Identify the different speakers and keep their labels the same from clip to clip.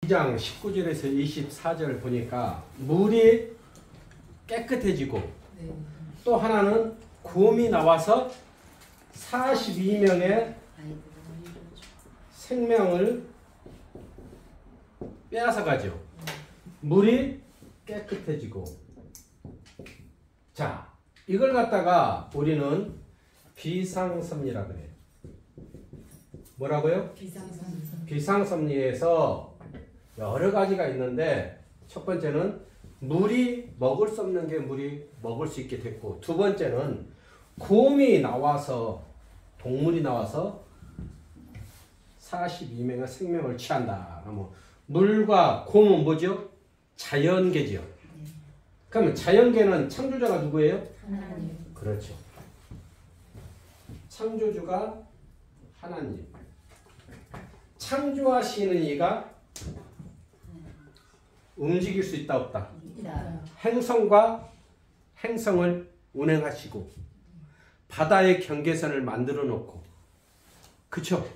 Speaker 1: 2장 19절에서 24절 보니까 물이 깨끗해지고 또 하나는 곰이 나와서 42명의 생명을 빼앗아가죠. 물이 깨끗해지고. 자, 이걸 갖다가 우리는 비상섭리라 그래요. 뭐라고요? 비상섭리에서 여러 가지가 있는데, 첫 번째는 물이 먹을 수 없는 게 물이 먹을 수 있게 됐고, 두 번째는 곰이 나와서, 동물이 나와서 42명의 생명을 취한다. 물과 곰은 뭐죠? 자연계죠. 그러면 자연계는 창조자가 누구예요?
Speaker 2: 하나님.
Speaker 1: 그렇죠. 창조주가 하나님. 창조하시는 이가 움직일 수 있다 없다? 행성과 행성을 운행하시고 바다의 경계선을 만들어 놓고, 그쵸?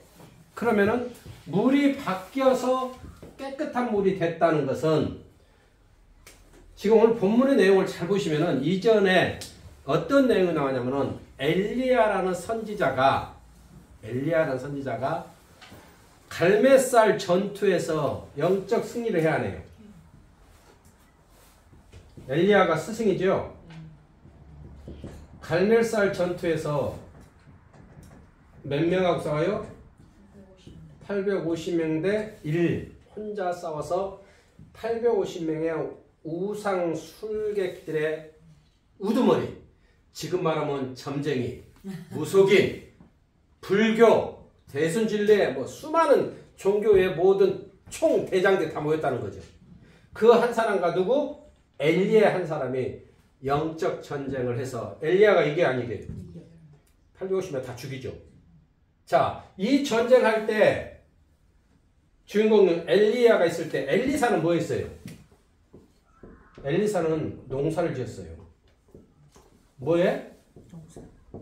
Speaker 1: 그러면은 물이 바뀌어서 깨끗한 물이 됐다는 것은, 지금 오늘 본문의 내용을 잘 보시면은 이전에 어떤 내용이 나오냐면은 엘리야라는 선지자가 갈멜살 전투에서 영적 승리를 해야 하네요. 엘리야가 스승이죠. 갈멜살 전투에서 몇 명하고 싸워요? 850명 대 1. 혼자 싸워서 850명의 우상 술객들의 우두머리, 지금 말하면 점쟁이, 무속인, 불교, 대순진례, 수많은 종교의 모든 총 대장들 다 모였다는 거죠. 그 한 사람과 누구? 엘리야 한 사람이 영적 전쟁을 해서, 엘리야가 이게 아니게 850명 다 죽이죠. 자, 이 전쟁할 때 주인공은 엘리야가 있을 때 엘리사는 뭐 했어요? 엘리사는 농사를 지었어요. 뭐에?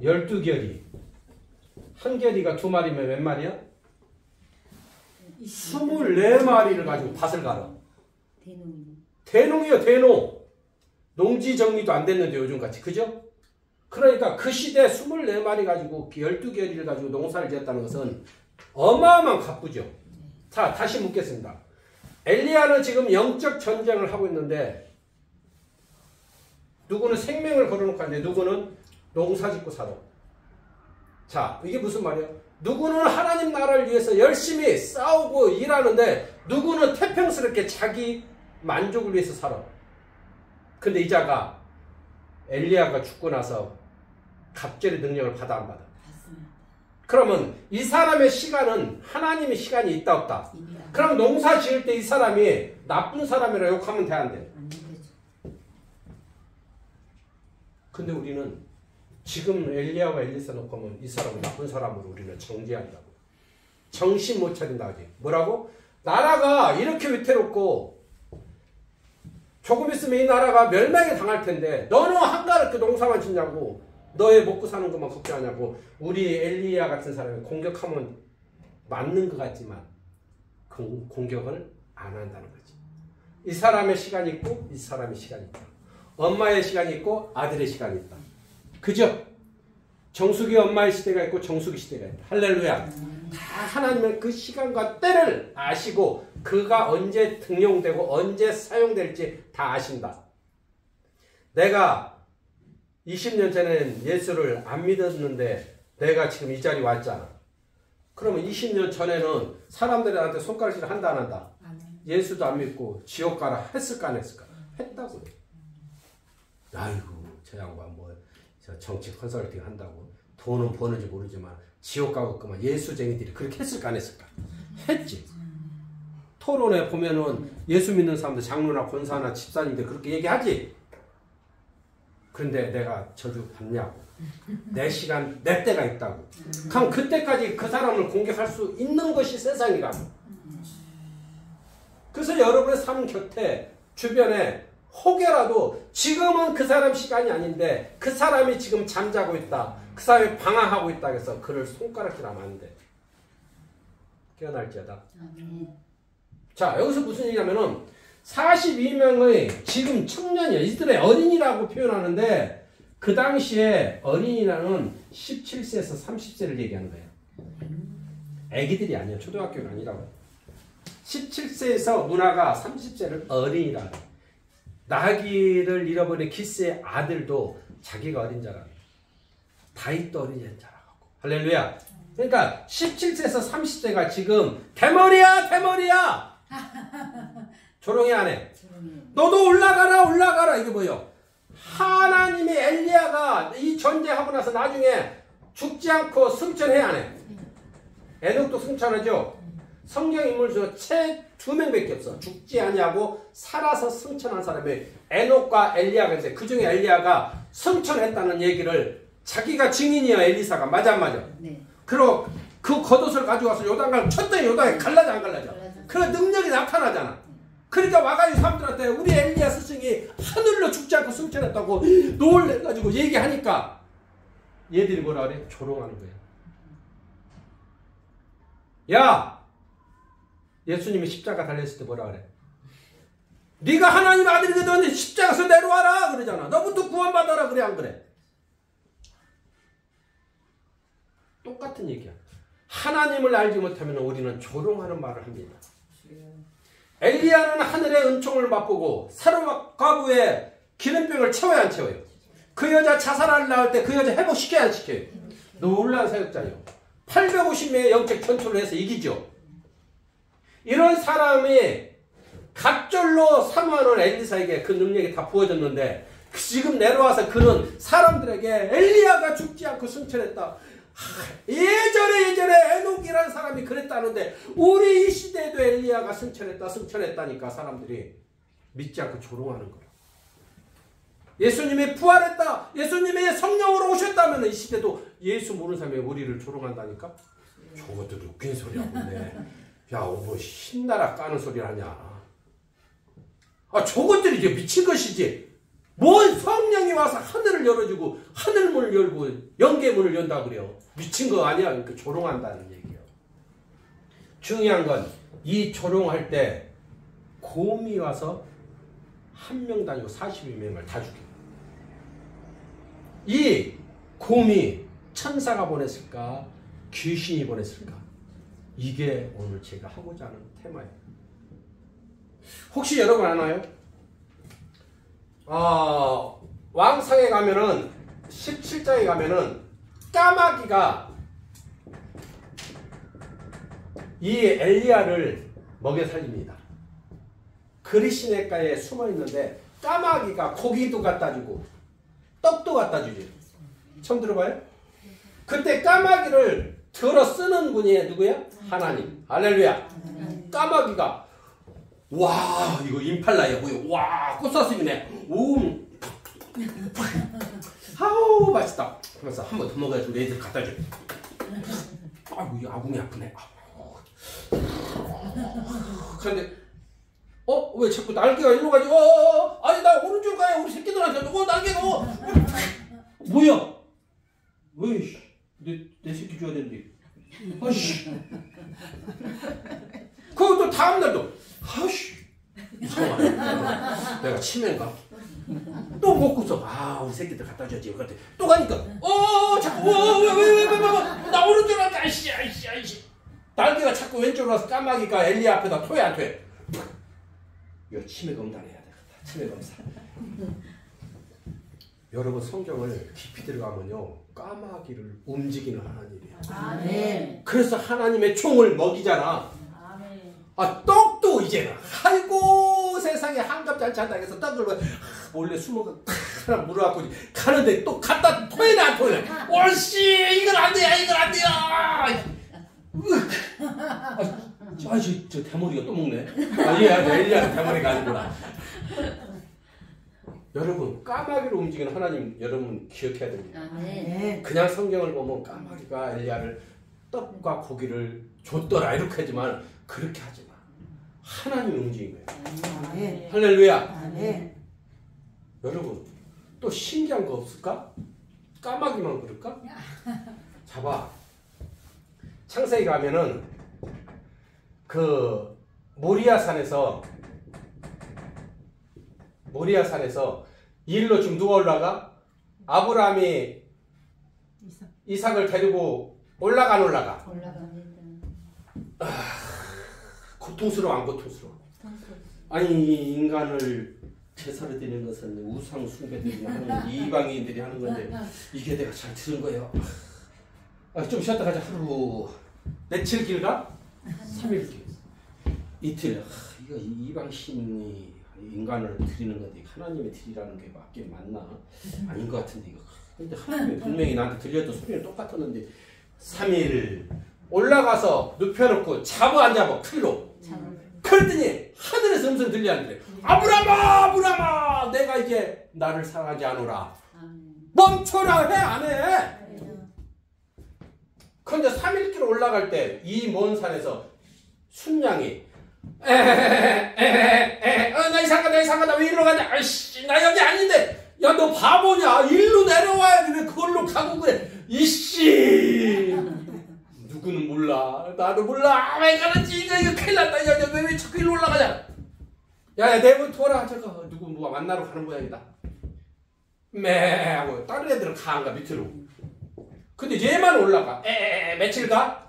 Speaker 1: 12결이. 한 결이가 2마리면 몇 마리야? 24마리를 가지고 밭을 갈아. 대농이요, 대농. 농지 정리도 안 됐는데 요즘같이. 그죠? 그러니까 그 시대에 24마리 가지고 12결이를 가지고 농사를 지었다는 것은 어마어마한 갑부죠. 자, 다시 묻겠습니다. 엘리야는 지금 영적 전쟁을 하고 있는데, 누구는 생명을 걸어놓고 하는데 누구는 농사 짓고 살아. 자, 이게 무슨 말이야? 누구는 하나님 나라를 위해서 열심히 싸우고 일하는데 누구는 태평스럽게 자기 만족을 위해서 살아. 근데 이 자가, 엘리야가 죽고 나서 갑절의 능력을 받아 안 받아? 그러면 이 사람의 시간은 하나님의 시간이 있다 없다? 그럼 농사 지을 때 이 사람이 나쁜 사람이라 욕하면 돼 안 돼? 근데 우리는 지금 엘리야와 엘리사 놓고 하면 이 사람은 나쁜 사람으로 우리는 정죄한다고. 정신 못 차린다 하지. 뭐라고? 나라가 이렇게 위태롭고 조금 있으면 이 나라가 멸망에 당할 텐데 너는 한가롭게 농사만 짓냐고, 너의 먹고 사는 것만 걱정하냐고. 우리 엘리야 같은 사람이 공격하면 맞는 것 같지만 공격을 안 한다는 거지. 이 사람의 시간이 있고 이 사람의 시간이 있다. 엄마의 시간이 있고 아들의 시간이 있다. 그죠? 정숙이 엄마의 시대가 있고 정숙이 시대가 있다. 할렐루야. 다 하나님은 그 시간과 때를 아시고 그가 언제 등용되고 언제 사용될지 다 아신다. 내가 20년 전에는 예수를 안 믿었는데 내가 지금 이 자리에 왔잖아. 그러면 20년 전에는 사람들이 나한테 손가락질을 한다 안 한다? 예수도 안 믿고 지옥 가라 했을까 안 했을까? 했다고요. 아이고, 저 양반 저 정치 컨설팅 한다고 돈은 버는지 모르지만 지옥 가겠구만. 예수쟁이들이 그렇게 했을까 안 했을까? 했지. 토론에 보면은 예수 믿는 사람들, 장로나 권사나 집사님들 그렇게 얘기하지. 그런데 내가 저주 받냐고. 내 시간, 내 때가 있다고. 그럼 그때까지 그 사람을 공격할 수 있는 것이 세상이라고. 그래서 여러분의 삶 곁에, 주변에 혹여라도 지금은 그 사람 시간이 아닌데 그 사람이 지금 잠자고 있다, 그 사람이 방황하고 있다 해서 그를 손가락질하면 안 돼. 깨어날지어다. 자, 여기서 무슨 얘기냐면은 42명의 지금 청년이야. 이들의 어린이라고 표현하는데 그 당시에 어린이라는 17세에서 30세를 얘기하는 거예요. 애기들이 아니야. 초등학교가 아니라고. 17세에서 누나가 30세를 어린이라. 나귀를 잃어버린 기스의 아들도 자기가 어린 자라. 다윗도 어린 자라고. 할렐루야. 그러니까 17세에서 30세가 지금 대머리야 대머리야. 조롱이 안 해. 너도 올라가라. 이게 뭐예요? 하나님의 엘리야가 이 전제하고 나서 나중에 죽지 않고 승천해야 안 해. 에녹도 승천하죠. 성경 인물 중 채 2명밖에 없어. 죽지 아니하고 살아서 승천한 사람이 에녹과 엘리야가 있는데 그 중에 엘리야가 승천했다는 얘기를 자기가 증인이야. 엘리사가. 맞아.
Speaker 2: 네.
Speaker 1: 그리고 그 겉옷을 가지고 와서 요단강을 쳤더니 요단에 갈라져 안 갈라져. 그 능력이 나타나잖아. 그러니까 와가지고 사람들한테 우리 엘리야 스승이 하늘로 죽지 않고 승천했다고 놀래가지고 얘기하니까 얘들이 뭐라 그래? 조롱하는 거야. 야! 예수님이 십자가 달렸을 때 뭐라 그래? 네가 하나님 아들이거든 십자가에서 내려와라 그러잖아. 너부터 구원받아라 그래 안 그래? 똑같은 얘기야. 하나님을 알지 못하면 우리는 조롱하는 말을 합니다. 엘리야는 하늘의 은총을 맛보고 사르과부의 기름병을 채워야 안 채워요? 그 여자 자살하려 할 때 그 여자 회복시켜야 안 시켜요? 놀라운 사역자예요. 850명의 영적 전투를 해서 이기죠. 이런 사람이 갑절로 사모하는 엘리사에게 그 능력이 다 부어졌는데 지금 내려와서 그는 사람들에게 엘리야가 죽지 않고 승천했다. 예전에 에녹이라는 사람이 그랬다는데 우리 이 시대에도 엘리야가 승천했다니까 사람들이 믿지 않고 조롱하는 거야. 예수님이 부활했다. 예수님이 성령으로 오셨다면 이 시대도 예수 모르는 사람이 우리를 조롱한다니까. 저것들 웃긴 소리 하고 있네. 야, 뭐 신나라 까는 소리 하냐. 아, 저것들이 이제 미친 것이지. 뭔 성령이 와서 하늘을 열어주고 하늘문을 열고 영계문을 연다 그래요. 미친 거 아니야. 그러니까 조롱한다는 얘기예요. 중요한 건 이 조롱할 때 곰이 와서 한 명도 아니고 42명을 다 죽여요. 이 곰이 천사가 보냈을까? 귀신이 보냈을까? 이게 오늘 제가 하고자 하는 테마예요. 혹시 여러분 아나요? 왕상에 가면은 17장에 가면은 까마귀가 이 엘리야를 먹여 살립니다. 그리시네가에 숨어 있는데 까마귀가 고기도 갖다 주고 떡도 갖다 주지. 처음 들어봐요? 그때 까마귀를 들어 쓰는 분이 누구야? 하나님. 할렐루야. 까마귀가 와 이거 임팔라야 뭐야? 와 꽃사슴이네. 아우 맛있다. 그래서 한 번 더 먹어야지 우리 애들 갖다 줘. 아이고 이 아궁이 아프네. 그런데 왜 자꾸 날개가 일로 가지? 아니 나 오른쪽 가야 우리 새끼들한테 날개가 뭐야? 왜 내 새끼 줘야 되는데. 아씨. 그것도 다음날도 아씨 이상하네. 내가 치매인가? 또 먹고서 우리 새끼들 갖다 줘야지. 그랬더니 또 가니까 자꾸 왜 나 오른쪽 갈까? 아이씨 날개가 자꾸 왼쪽으로 와서 까마귀가 엘리야 앞에다 토해 안 토해? 이거 치매 검사를 해야 되겠다. 치매 검사. 여러분 성경을 깊이 들어가면요 까마귀를 움직이는 하나님이에요.
Speaker 2: 아멘.
Speaker 1: 그래서 하나님의 총을 먹이잖아.
Speaker 2: 아멘.
Speaker 1: 떡도 이제는 아이고 세상에 한갑잔치 한다 해서 떡을 몰래 숨어서 하나 물어갖고 가는데 또 갖다 토해내 안 토해내. 옳씨 이건 안 돼요 이건 안 돼요. 저 대머리가 또 먹네. 엘리야는 대머리가 아니구나. 여러분 까마귀를 움직이는 하나님 여러분 기억해야 됩니다.
Speaker 2: 네.
Speaker 1: 그냥 성경을 보면 까마귀가 엘리야를 떡과 고기를 줬더라 이렇게 하지만 그렇게 하지 마. 하나님이 움직인 거예요.
Speaker 2: 네.
Speaker 1: 할렐루야.
Speaker 2: 네.
Speaker 1: 여러분 또 신기한 거 없을까? 까마귀만 그럴까? 잡아. 창세기 가면은 그 모리아산에서 일로 지금 누가 올라가? 아브라함이 이삭을 데리고 올라가 안 올라가?
Speaker 2: 올라갑니다.
Speaker 1: 고통스러워 안 고통스러워? 아니 인간을 제사를 드리는 것은 우상 숭배들이 하는 이방인들이 하는 건데 이게 내가 잘 들은 거예요. 좀 쉬었다 가자. 하루 며칠 길가? 3일 길. 이틀. 이거 이방 신이 인간을 드리는 건데 하나님의 드리라는 게 맞긴 맞나? 아닌 것 같은데 이거. 근데 하나님이 분명히 나한테 들려도 소리는 똑같았는데 3일 올라가서 눕혀놓고 잡아 안 잡아 칼로. 그랬더니 하늘에서 음성 들리는데 아브라함아 아브라함아 내가 이제 나를 사랑하지 않으라. 멈춰라 해 안 해? 그런데 3일길 올라갈 때 이 먼 산에서 순양이 나 이상하다 왜 이리로 가냐 아이씨 나 여기 아닌데 야 너 바보냐 일로 내려와야지 왜 그걸로 가고 그래 이씨 누구는 몰라 나도 몰라 왜 가는지 이거 큰일 났다 야 왜 자꾸 일로 올라가냐 야야 내버려둬라 저거 누가 만나러 가는 모양이다 매 하고 다른 애들은 가안가 밑으로 근데 얘만 올라가 며칠 가?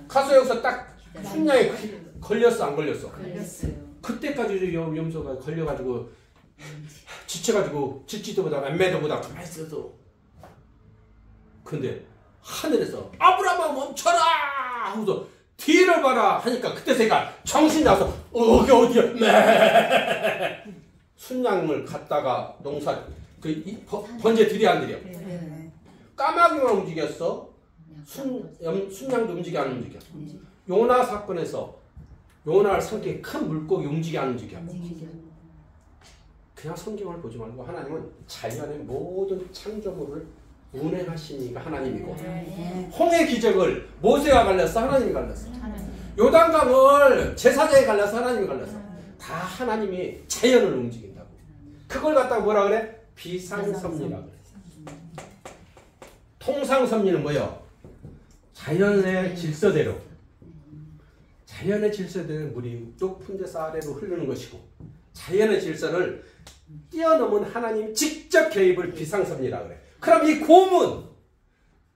Speaker 1: 가서 여기서 딱 순양에 걸렸어 안 걸렸어?
Speaker 2: 걸렸어요.
Speaker 1: 그때까지 염소가 걸려가지고 지쳐가지고 짖지도 보다가 맴매도 보다가 가만히 있어서 근데 하늘에서 아브라함아 멈춰라 하고서 뒤를 봐라 하니까 그때 제가 정신이 나서 여기 어디야 매 순양을 갖다가 농사 번제 들이 안 들여 까마귀만 움직였어 순양도 움직여 안 움직여 요나 사건에서 요나를 삼킨 큰 물고기 움직여 안 움직여 그냥 성경을 보지 말고 하나님은 자연의 모든 창조물을 운행하시니까 하나님이고 홍해 기적을 모세가 갈렸어 하나님이 갈렸어 요단강을 제사장이 갈렸어 하나님이 갈렸어 다 하나님이 자연을 움직인다고 그걸 갖다가 뭐라 그래? 비상섭리라고 그래 통상섭리는 뭐예요? 자연의 질서대로 자연의 질서대로 물이 높은 데서 아래로 흐르는 것이고 자연의 질서를 뛰어넘은 하나님 직접 개입을 비상섭리라고 그래. 그럼 이 곰은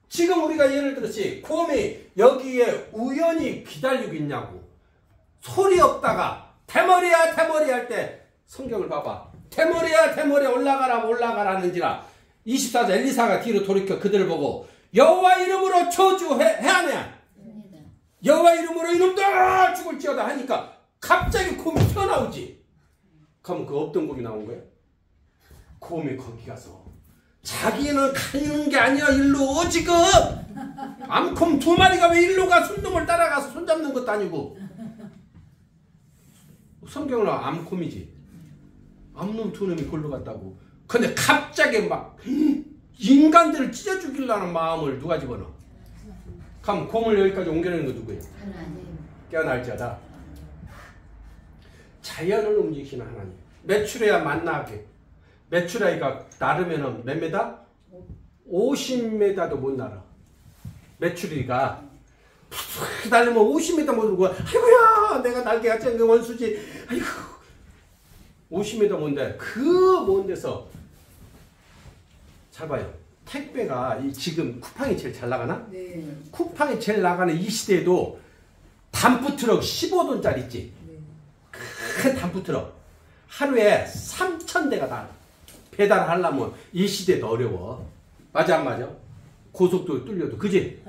Speaker 1: 지금 우리가 예를 들었지 곰이 여기에 우연히 기다리고 있냐고 소리 없다가 대머리야 대머리 할 때 성경을 봐봐 대머리야 대머리 올라가라는지라 24절 엘리사가 뒤로 돌이켜 그들을 보고 여호와 이름으로 저주해 안 해? 여호와 이름으로 이놈들 죽을지어다 하니까 갑자기 곰이 튀어나오지. 그럼 그 없던 곰이 나온 거야? 곰이 거기 가서 자기는 가는 게 아니야 일로 지금 암곰 2마리가 왜 일로 가 순놈을 따라가서 손잡는 것도 아니고 성경은 암곰이지 암놈 2놈이 골로 갔다고 근데 갑자기 막 인간들을 찢어 죽이려는 마음을 누가 집어넣어? 그럼 곰을 여기까지 옮겨내는 거 누구예요?
Speaker 2: 하나님.
Speaker 1: 깨어날지어다. 자연을 움직이시는 하나님. 메추라야 만나게. 메추라이가 나르면은 몇 메다? 50m도 못 날아. 메추리가 푹 달리면 50m 못 오고 아이고야 내가 날개가 쨍그 원수지 아이고 50m 먼데 그 먼 데서 잘 봐요. 택배가 지금 쿠팡이 제일 잘 나가나?
Speaker 2: 네.
Speaker 1: 쿠팡이 제일 나가는 이 시대에도 단프트럭 15돈짜리 있지?
Speaker 2: 네.
Speaker 1: 큰 단프트럭 하루에 3,000대가 다 배달하려면 이 시대도 어려워. 맞아 안 맞아? 고속도로 뚫려도 그지?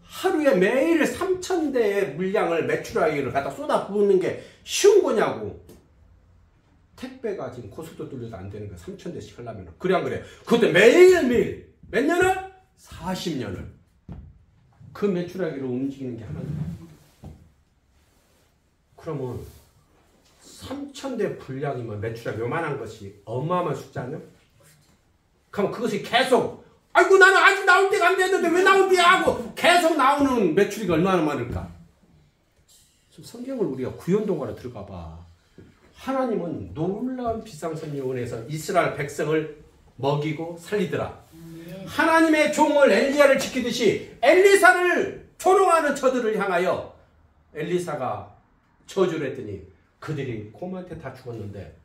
Speaker 1: 하루에 매일 3,000대의 물량을 메추라기를 갖다 쏟아 부는 게 쉬운 거냐고. 택배가 지금 고속도로 뚫려도 안 되는 거야. 3,000대씩 하려면. 그래 안 그래? 그것도 매일매일 몇 년을? 40년을. 그 메추라기로 움직이는 게 하나님. 그러면 3,000대 분량이면 메추라기 요만한 것이 어마어마한 숫자 아니야? 그럼 그것이 계속 아이고 나는 아직 나올 때가 안 됐는데 왜 나온대야 하고 계속 나오는 메추리가 얼마나 많을까? 좀 성경을 우리가 구연동화로 들어가 봐. 하나님은 놀라운 비상섭리에 원해서 이스라엘 백성을 먹이고 살리더라. 하나님의 종을 엘리야를 지키듯이 엘리사를 조롱하는 저들을 향하여 엘리사가 저주를 했더니 그들이 곰한테 다 죽었는데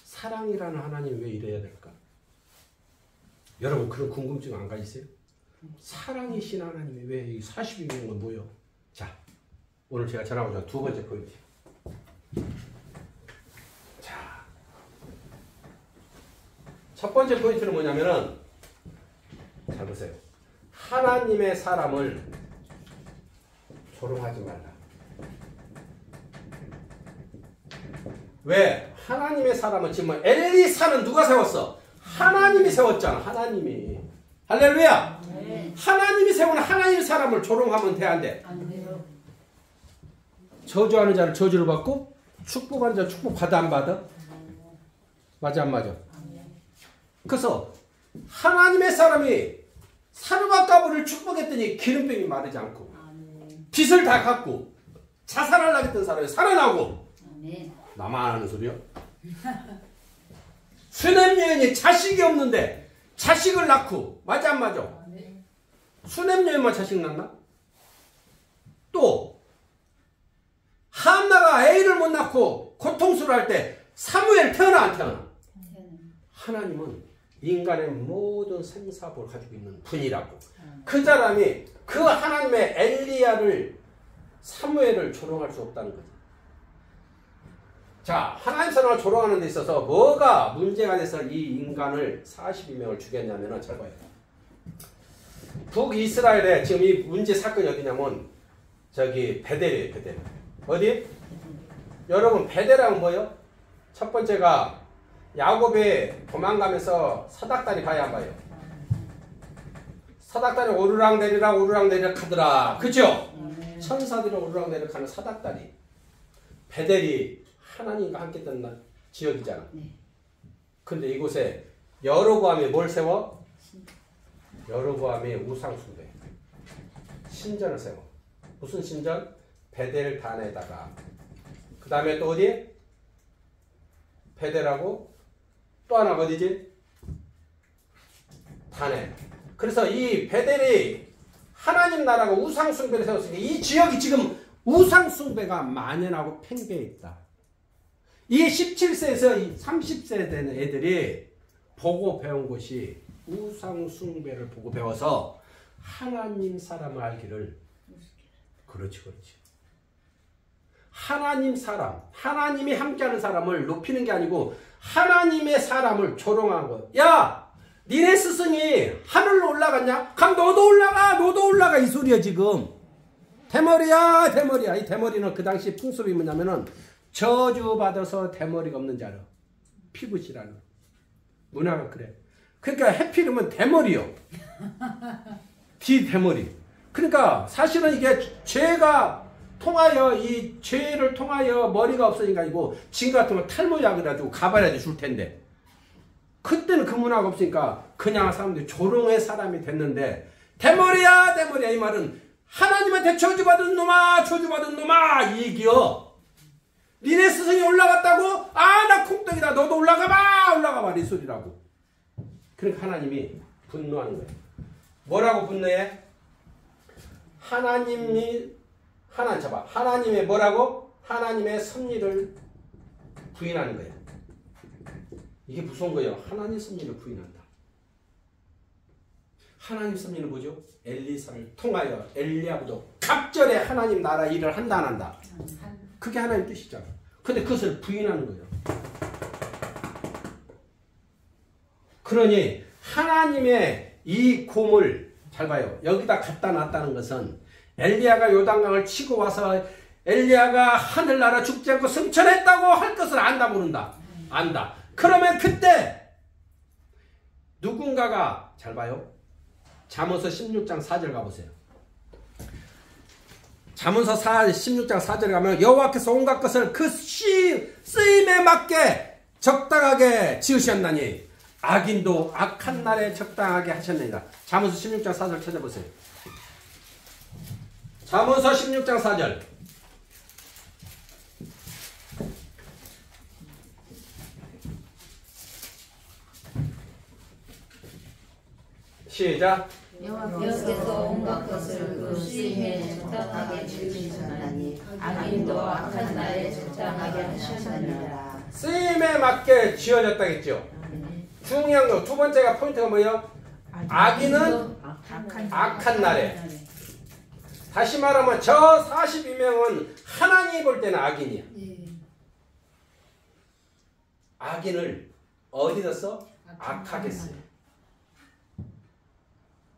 Speaker 1: 사랑이라는 하나님 왜 이래야 될까? 여러분 그런 궁금증 안 가지세요? 사랑이신 하나님이 왜 42명은 뭐요? 자, 오늘 제가 전하고자 두 번째 포인트. 자, 첫 번째 포인트는 뭐냐면은 잘 보세요. 하나님의 사람을 조롱하지 말라. 왜? 하나님의 사람은 지금 엘리사는 누가 세웠어? 하나님이 세웠잖아. 하나님이. 할렐루야.
Speaker 2: 네.
Speaker 1: 하나님이 세운 하나님의 사람을 조롱하면 돼, 안 돼?
Speaker 2: 안 돼요.
Speaker 1: 저주하는 자를 저주를 받고 축복하는 자를 축복 받아 안 받아? 맞아 안 맞아? 그래서 하나님의 사람이 사르밧가브를 축복했더니 기름병이 마르지 않고 빚을 다 갚고 자살하려고 했던 사람이 살아나고 나만 하는 소리야? 수넴 여인이 자식이 없는데 자식을 낳고 맞아 안 맞아? 수넴 여인만 자식 낳나? 또 한나가 애를 못 낳고 고통스러워할 때 사무엘 태어나 안 태어나? 하나님은 인간의 모든 생사복을 가지고 있는 분이라고. 그 사람이 그 하나님의 엘리야를 사무엘을 조롱할 수 없다는 거지. 자, 하나님 사람을 조롱하는 데 있어서 뭐가 문제가 돼서 이 인간을 42명을 죽였냐면은 잘 봐요. 북이스라엘에 지금 이 문제 사건이 어디냐면 저기 베델이에요. 베델. 어디? 여러분 베델하면 뭐예요? 첫 번째가 야곱이 도망가면서 사닥다리 봐야 안 봐요? 사닥다리 오르락내리락 오르락내리락 하더라. 그죠? 천사들이 오르락내리락 하는 사닥다리. 베델이 하나님과 함께 있던 지역이잖아. 근데 이곳에 여로보암이 뭘 세워? 여로보암이 우상숭배. 신전을 세워. 무슨 신전? 베델 단에다가. 그 다음에 또 어디? 베델하고 또 하나 어디지? 단에. 그래서 이 베델이 하나님 나라가 우상숭배를 세웠으니까 이 지역이 지금 우상숭배가 만연하고 팽배해 있다. 이게 17세에서 30세 되는 애들이 보고 배운 것이 우상숭배를 보고 배워서 하나님 사람을 알기를. 그렇지. 하나님 사람, 하나님이 함께하는 사람을 높이는 게 아니고 하나님의 사람을 조롱하는 거야. 야! 니네 스승이 하늘로 올라갔냐? 그럼 너도 올라가 이 소리야 지금. 대머리야. 이 대머리는 그 당시 풍습이 뭐냐면은 저주받아서 대머리가 없는 자를 피부시라는 문화가 그래. 그러니까 해피르면 대머리요. 대머리. 그러니까 사실은 이게 죄가 통하여 이 죄를 통하여 머리가 없어진 게 아니고 지금 같으면 탈모약을 가지고 가발야지 줄 텐데 그때는 그 문화가 없으니까 그냥 사람들이 조롱의 사람이 됐는데 대머리야 이 말은 하나님한테 저주받은 놈아 이 얘기요. 니네 스승이 올라갔다고? 나 콩떡이다. 너도 올라가봐 이 소리라고. 그러니까 하나님이 분노하는 거예요. 뭐라고 분노해? 하나님의 뭐라고? 하나님의 섭리를 부인하는 거예요. 이게 무서운 거예요. 하나님 섭리를 부인한다. 하나님 섭리는 뭐죠? 엘리사를 통하여 엘리야보다 갑절에 하나님 나라 일을 한다 안 한다? 그게 하나님 뜻이잖아. 근데 그것을 부인하는 거예요. 그러니 하나님의 이 곰을 잘 봐요. 여기다 갖다 놨다는 것은 엘리야가 요단강을 치고 와서 엘리야가 하늘나라 죽지 않고 승천했다고 할 것을 안다 모른다. 안다. 그러면 그때 누군가가 잘 봐요. 잠언서 16장 4절 가보세요. 잠언서 16장 4절 가면 여호와께서 온갖 것을 그 쓰임에 맞게 적당하게 지으셨나니 악인도 악한 날에 적당하게 하셨느니라. 잠언서 16장 4절 찾아보세요. 잠언서 16장 4절. 시작.
Speaker 2: 여호와께서 온갖 것을 그 쓰임에 적당하게 지으셨나니 악인도 악한 날에 적당하게 하셨느니라.
Speaker 1: 쓰임에 맞게 지어졌다겠죠. 중요한 거 두 번째가 포인트가 뭐예요? 악인은 악한 날에. 다시 말하면 저 42명은 하나님이 볼 때는 악인이야. 악인을 어디다 써? 악하게 써요.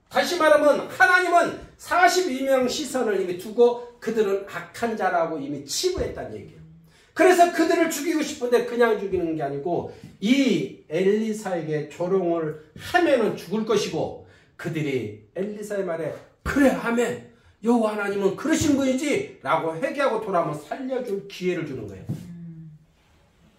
Speaker 1: 다시 말하면 하나님은 42명 시선을 이미 두고 그들은 악한 자라고 이미 치부했다는 얘기예요. 그래서 그들을 죽이고 싶은데 그냥 죽이는 게 아니고 이 엘리사에게 조롱을 하면은 죽을 것이고 그들이 엘리사의 말에 그래 아멘 여호와 하나님은 그러신 분이지 라고 회개하고 돌아오면 살려줄 기회를 주는 거예요.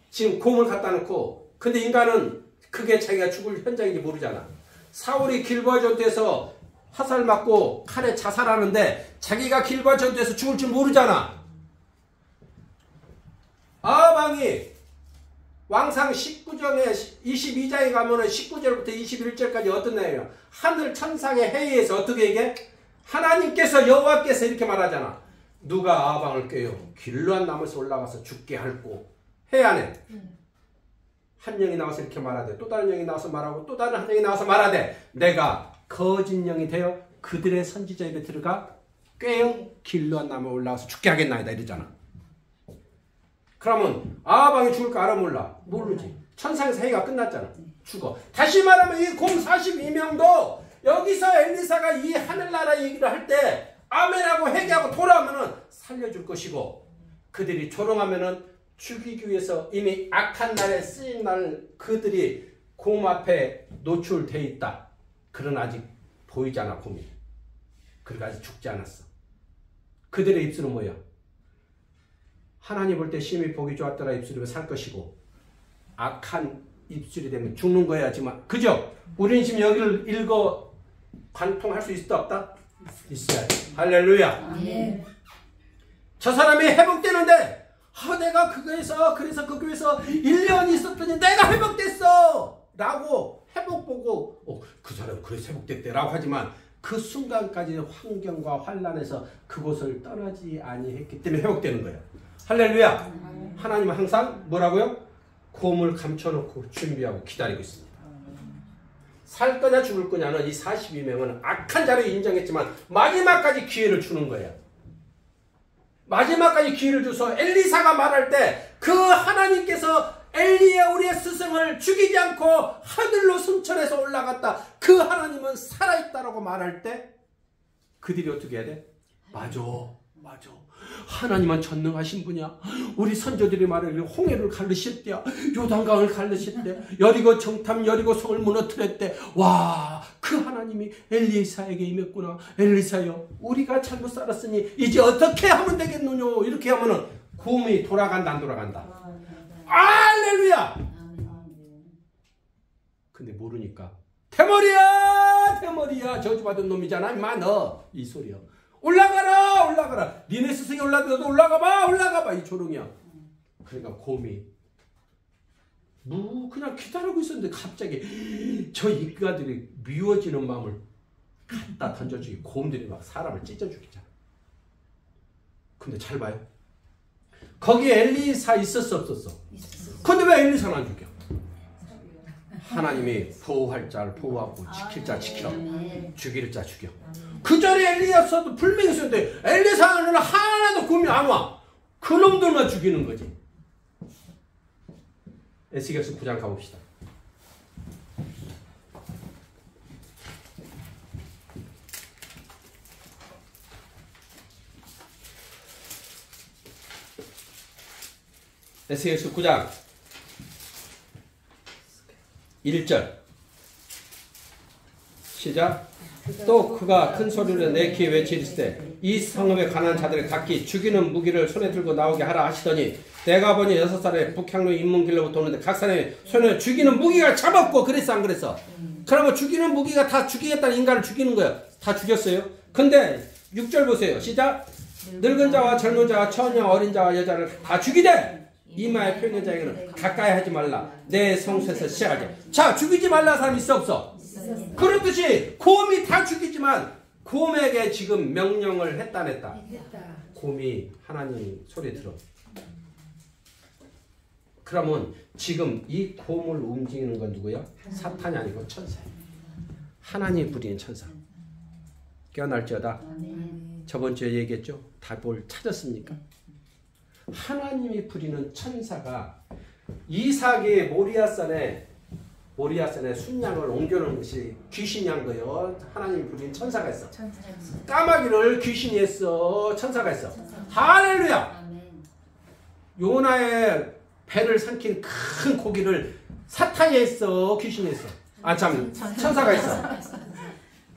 Speaker 1: 지금 곰을 갖다 놓고 근데 인간은 그게 자기가 죽을 현장인지 모르잖아. 사울이 길보아 전투에서 화살 맞고 칼에 자살하는데 자기가 길보아 전투에서 죽을 줄 모르잖아. 아방이 왕상 19장에 22장에 가면은 19절부터 21절까지 어떤 내용이야? 하늘 천상의 회의에서 어떻게 얘기해? 하나님께서 여호와께서 이렇게 말하잖아. 누가 아방을 꾀요? 길르한 나무에서 올라가서 죽게 할고 해안에 한 영이 나와서 이렇게 말하되 또 다른 영이 나와서 말하고 또 다른 한 영이 나와서 말하되 내가 거짓 영이 되어 그들의 선지자 입에 들어가 꾀요 길르한 나무에 올라가서 죽게 하겠나이다 이러잖아. 그러면 아방이 죽을까 알아 몰라? 모르지. 천상에서 회의가 끝났잖아. 죽어. 다시 말하면 이 곰 42명도 여기서 엘리사가 이 하늘나라 얘기를 할 때 아멘하고 회개하고 돌아오면은 살려줄 것이고 그들이 조롱하면은 죽이기 위해서 이미 악한 날에 쓰인 날 그들이 곰 앞에 노출돼 있다. 그러나 아직 보이지 않아 곰이. 그러니까 아직 죽지 않았어. 그들의 입술은 뭐야? 하나님 볼 때 심히 보기 좋았더라 입술이면 살 것이고 악한 입술이 되면 죽는 거야지만 그죠? 우리는 지금 여기를 읽어 관통할 수 있다 없다? 있어야 돼. 할렐루야. 저 사람이 회복되는데 내가 그거에서 그래서 그 교회에서 1년 있었더니 내가 회복됐어 라고 회복 보고 그 사람 그래서 회복됐대 라고 하지만 그 순간까지 환경과 환란에서 그곳을 떠나지 아니했기 때문에 회복되는 거예요. 할렐루야. 하나님은 항상 뭐라고요? 곰을 감춰놓고 준비하고 기다리고 있습니다. 살 거냐 죽을 거냐는 이 42명은 악한 자를 인정했지만 마지막까지 기회를 주는 거예요. 마지막까지 기회를 줘서 엘리사가 말할 때 그 하나님께서 엘리야 우리의 스승을 죽이지 않고 하늘로 승천해서 올라갔다. 그 하나님은 살아있다라고 말할 때 그들이 어떻게 해야 돼? 맞아. 하나님은 전능하신 분이야. 우리 선조들이 말하기를 홍해를 갈르셨대요. 요단강을 갈르셨대. 여리고 정탐 여리고 성을 무너뜨렸대. 와, 그 하나님이 엘리사에게 임했구나. 엘리사여, 우리가 잘못 살았으니 이제 어떻게 하면 되겠노냐. 이렇게 하면은 곰이 돌아간다 안 돌아간다. 할렐루야. 근데 모르니까 태머리야 저주받은 놈이잖아 임마 너. 이 소리야. 올라가라 니네 스승이 올라가도 올라가봐 이 조롱이야. 그러니까 곰이 그냥 기다리고 있었는데 갑자기 저 인간들이 미워지는 마음을 갖다 던져주기 곰들이 막 사람을 찢어 죽이잖아. 근데 잘 봐요. 거기에 엘리사 있었어 없었어? 근데 왜 엘리사는 안 죽여? 하나님이 보호할 자를 보호하고 지킬 자 지켜 죽일 자 죽여. 그 자리에 엘리야서도 분명히 있었는데 엘리사는 하나도 곰이 안 와. 그놈들만 죽이는 거지. 에스겔서 9장 가봅시다. 에스겔서 9장 1절 시작. 또 그가 큰 소리로 내 귀에 외치리되 이 성읍에 관한 자들을 각기 죽이는 무기를 손에 들고 나오게 하라 하시더니 내가 보니 6살에 북향로 인문길로부터 오는데 각 사람이 손에 죽이는 무기가 잡았고 그랬어 안 그랬어? 그러면 죽이는 무기가 다 죽이겠다는 인간을 죽이는 거야. 다 죽였어요. 근데 6절 보세요. 시작. 늙은 자와 젊은 자와 처녀 어린 자와 여자를 다 죽이되 이마에 표현된 자에게는 가까이 하지 말라. 내 성소에서 시작하게. 자, 죽이지 말라 사람 있어 없어? 그렇듯이 곰이 다 죽이지만 곰에게 지금 명령을 했다 안 했다? 곰이 하나님 소리 들어. 그러면 지금 이 곰을 움직이는 건 누구야? 사탄이 아니고 천사예요. 하나님이 부리는 천사. 깨어날지어다. 저번 주에 얘기했죠? 답을 찾았습니까? 하나님이 부리는 천사가 이삭이 모리아산에 순양을 옮겨놓은 것이 귀신이 한 거예요. 하나님이 부리는 천사가 있어. 까마귀를 귀신이 했어. 천사가 있어. 할렐루야. 요나의 배를 삼킨 큰 고기를 사탄이 했어. 귀신이 했어. 아 참 천사가 있어.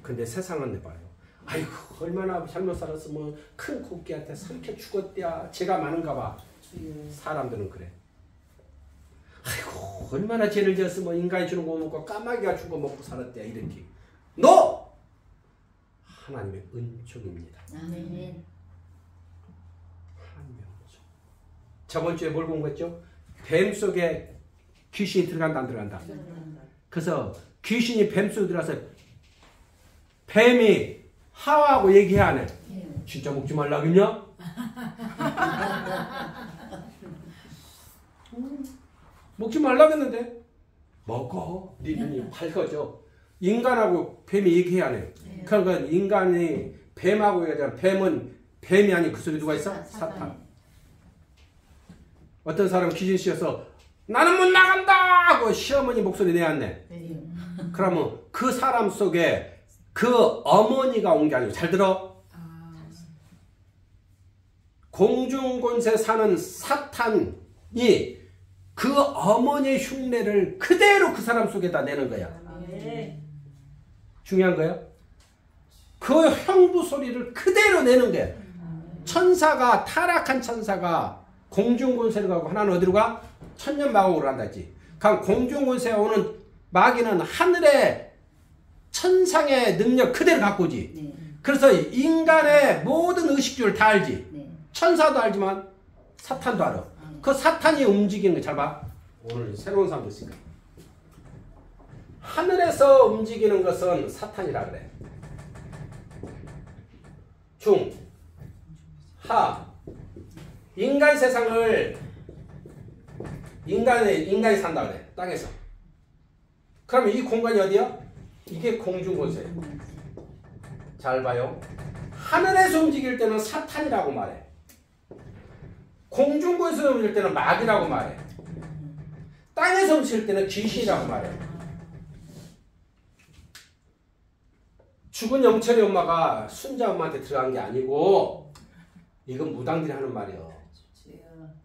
Speaker 1: 근데 세상은 내봐요. 아이고 얼마나 잘못 살았으면 큰 고기한테 삼켜 죽었대야. 죄가 많은가 봐. 사람들은 그래. 아이고 얼마나 죄를 지었으면 인간이 주는 거 먹고 까마귀가 준 거 먹고 살았대야. 이렇게. 너! 하나님의 은총입니다.
Speaker 2: 아멘.
Speaker 1: 하나님의 은총. 저번 주에 뭘 공부했죠? 뱀 속에 귀신이 들어간다 안 들어간다? 그래서 귀신이 뱀 속에 들어가서 뱀이 하와하고 얘기해 안 해? 진짜 먹지 말라겠냐? 먹지 말라겠는데? 먹어. 네 눈이 밝아져. 인간하고 뱀이 얘기해 안 해? 그러니까 인간이 뱀하고 얘기하잖아. 뱀은 뱀이 아닌 그 속에 누가 있어? 사탄. 어떤 사람은 귀신 씌어서 나는 못 나간다 하고 시어머니 목소리 내야 안 내? 그러면 그 사람 속에 그 어머니가 온 게 아니고 잘 들어? 공중권세 사는 사탄이 그 어머니의 흉내를 그대로 그 사람 속에다 내는 거야. 중요한 거야. 그 형부 소리를 그대로 내는 거야. 천사가 타락한 천사가 공중권세를 가고 하나는 어디로 가? 천년마곡으로 간다 했지. 그럼 공중권세가 오는 마귀는 하늘의 천상의 능력 그대로 갖고 오지. 그래서 인간의 모든 의식주를 다 알지. 천사도 알지만 사탄도 알아. 그 사탄이 움직이는 거 잘 봐. 오늘 새로운 사람도 있으니까. 하늘에서 움직이는 것은 사탄이라 그래. 중, 하, 인간 세상을 인간이 산다 그래. 땅에서. 그러면 이 공간이 어디야? 이게 공중권세. 잘 봐요. 하늘에서 움직일 때는 사탄이라고 말해. 공중권에서 움직일 때는 마귀라고 말해. 땅에서 움직일 때는 귀신이라고 말해. 죽은 영철이 엄마가 순자 엄마한테 들어간 게 아니고 이건 무당들이 하는 말이야.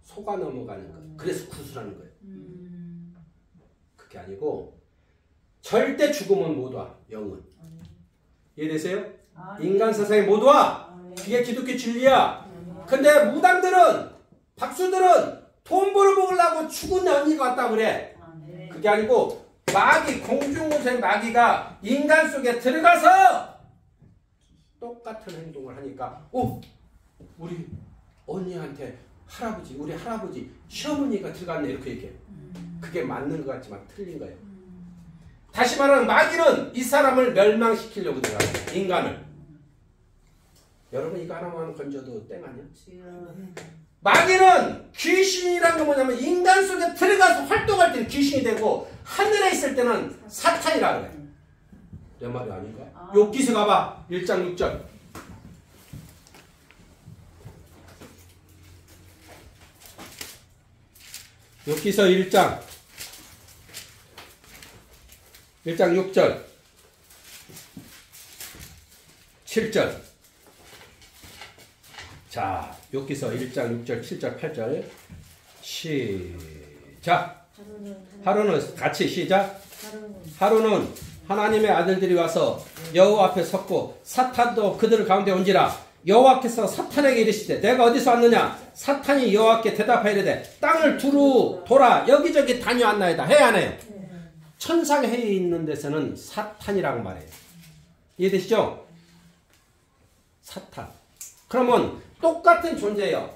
Speaker 1: 속아 넘어가는 거. 그래서 구슬하는 거예요. 그게 아니고 절대 죽음은 못 와. 영은. 이해되세요? 인간 세상에 못 와. 그게 기독교 진리야. 근데 무당들은 박수들은 돈 벌어먹으려고 죽은 언니가 왔다고 그래. 그게 아니고 마귀 공중권세 마귀가 인간 속에 들어가서 똑같은 행동을 하니까 우리 언니한테 우리 할아버지 시어머니가 들어갔네 이렇게 얘기해. 그게 맞는 것 같지만 틀린 거예요. 다시 말하면 마귀는 이 사람을 멸망시키려고 들어가요. 인간을. 여러분 이거 하나만 건져도 땡 아니야? 마귀는 귀신이란 건 뭐냐면 인간 속에 들어가서 활동할 때는 귀신이 되고 하늘에 있을 때는 사탄이라 그래. 내 말이 아닌가? 욥기서 가봐. 1장 6절. 욥기서 1장 6절 7절. 자, 욥기서 1장 6절 7절 8절 시작. 하루는 같이 시작. 하루는 하나님의 아들들이 와서 여호와 앞에 섰고 사탄도 그들 가운데 온지라. 여호와께서 사탄에게 이르시되 내가 어디서 왔느냐? 사탄이 여호와께 대답하여 이르되 땅을 두루 돌아 여기저기 다녀왔나이다. 해야 안 해요? 천상에 있는 데서는 사탄이라고 말해요. 이해되시죠? 사탄. 그러면 똑같은 존재예요.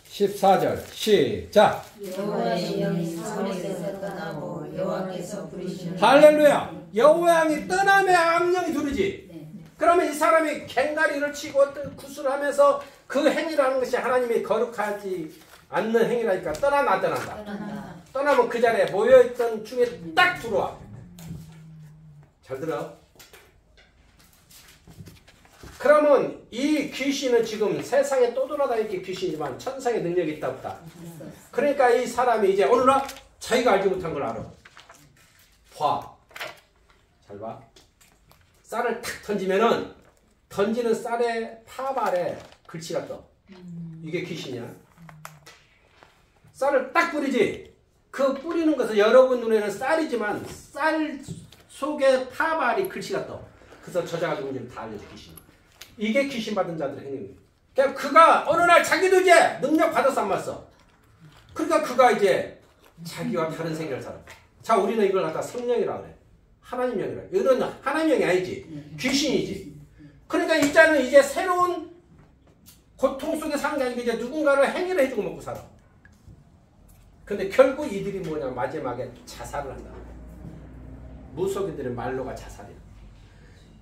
Speaker 1: 14절 시작.
Speaker 2: 여호와의 영이 사울에게서 떠나고 여호와께서 부르시는
Speaker 1: 할렐루야. 여호와의 떠남에 악령이 두르지.
Speaker 2: 네.
Speaker 1: 그러면 이 사람이 갱다리를 치고 구슬하면서 그 행위라는 것이 하나님이 거룩하지 않는 행위라니까 떠난다. 떠나면 그 자리에 모여있던 중에 딱 들어와. 잘 들어. 그러면 이 귀신은 지금 세상에 떠돌아다니는 귀신이지만 천상의 능력이 있다 없다. 그러니까 이 사람이 이제 어느 날 자기가 알지 못한 걸 알아. 봐. 잘 봐. 쌀을 탁 던지면은 던지는 쌀의 팝알에 글씨가 떠. 이게 귀신이야. 쌀을 딱 뿌리지. 그 뿌리는 것은 여러분 눈에는 쌀이지만 쌀 속에 팝알이 글씨가 떠. 그래서 저자가 누군지를 다 알려줘 귀신. 이게 귀신 받은 자들의 행위입니다. 그러니까 그가 어느 날 자기도 이제 능력 받아서 안 맞어. 그러니까 그가 이제 자기와 다른 세계를 살아. 자, 우리는 이걸 갖다 성령이라고 그래. 하나님 영이라. 이건 하나님 영이 아니지. 귀신이지. 그러니까 이자는 이제 새로운 고통 속에 사는 게 아니고 이제 누군가를 행위를 해주고 먹고 살아. 근데 결국 이들이 뭐냐, 마지막에 자살을 한다. 무속인들의 말로가 자살이야.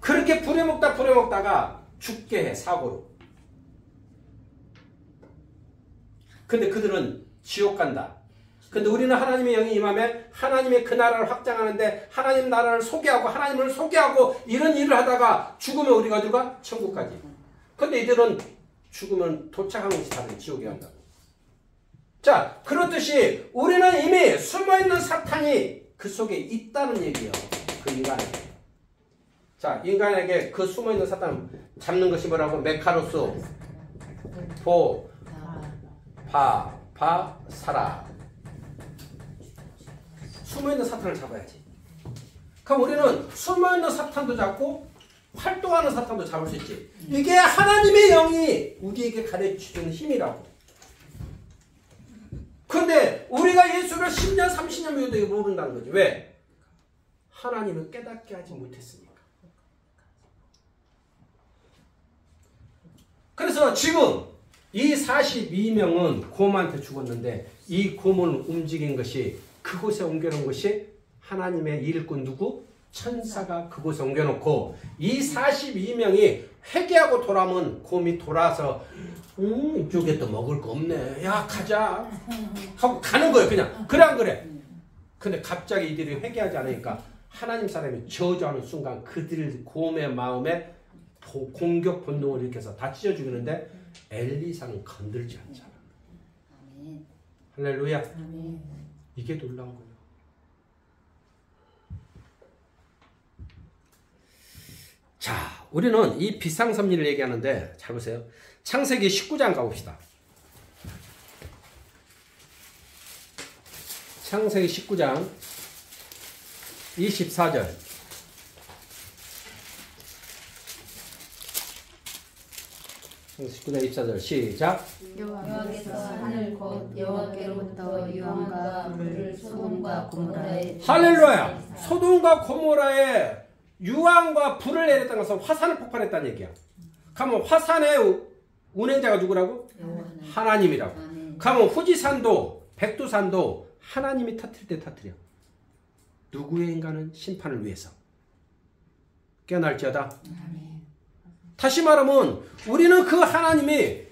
Speaker 1: 그렇게 부려먹다가 죽게 해, 사고로. 근데 그들은 지옥 간다. 근데 우리는 하나님의 영이 임하면 하나님의 그 나라를 확장하는데 하나님 나라를 소개하고 하나님을 소개하고 이런 일을 하다가 죽으면 우리가 어디 가? 천국까지. 근데 이들은 죽으면 도착하는 것이 다른 지옥에 간다고. 자, 그렇듯이 우리는 이미 숨어있는 사탄이 그 속에 있다는 얘기예요. 그 인간에게. 자, 인간에게 그 숨어있는 사탄 잡는 것이 뭐라고? 메카로스, 보, 사라. 숨어있는 사탄을 잡아야지. 그럼 우리는 숨어있는 사탄도 잡고 활동하는 사탄도 잡을 수 있지. 이게 하나님의 영이 우리에게 가르쳐주는 힘이라고. 근데 우리가 예수를 10년, 30년 믿어도 모른다는 거지. 왜? 하나님을 깨닫게 하지 못했으니까. 그래서 지금 이 42명은 곰한테 죽었는데 이 곰을 움직인 것이 그곳에 옮겨놓은 것이 하나님의 일꾼 누구? 천사가 그곳에 옮겨놓고 이 42명이 회개하고 돌아오면 곰이 돌아서 이쪽에 또 먹을 거 없네. 야, 가자. 하고 가는 거예요. 그냥. 그래 안 그래? 근데 갑자기 이들이 회개하지 않으니까 하나님 사람이 저주하는 순간 그들 곰의 마음에 공격 본능을 일으켜서 다 찢어 죽이는데 엘리사는 건들지 않잖아.
Speaker 2: 아멘.
Speaker 1: 할렐루야.
Speaker 2: 아멘.
Speaker 1: 이게 놀라운 거예요. 자, 우리는 이 비상섭리를 얘기하는데 잘 보세요. 창세기 19장 가봅시다. 창세기 19장 24절. 창세기 19장 24절 시작.
Speaker 2: 여호와께서 하늘 곧 여호와께로부터 유황과 물을 소돔과 고모라에
Speaker 1: 할렐루야. 소돔과 고모라에 유황과 불을 내렸다는 것은 화산을 폭발했다는 얘기야. 그러면 화산의 운행자가 누구라고? 하나님이라고. 그러면 후지산도 백두산도 하나님이 터뜨릴 때 터뜨려. 누구의 인간은 심판을 위해서. 깨어날지어다. 다시 말하면 우리는 그 하나님이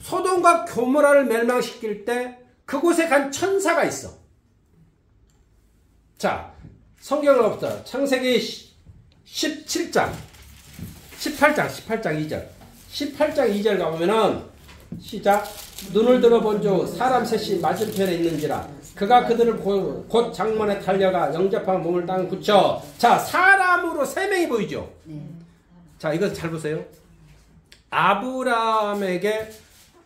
Speaker 1: 소돔과 고모라를 멸망시킬 때 그곳에 간 천사가 있어. 자, 성경을 봅시다. 창세기 18장 2절. 18장 2절 가보면은 시작. 눈을 들어본 즉 사람 셋이 맞은편에 있는지라 그가 그들을 곧 장문에 달려가 영접한 몸을 땅에 굳혀. 자, 사람으로 3명이 보이죠. 자, 이거 잘 보세요. 아브라함에게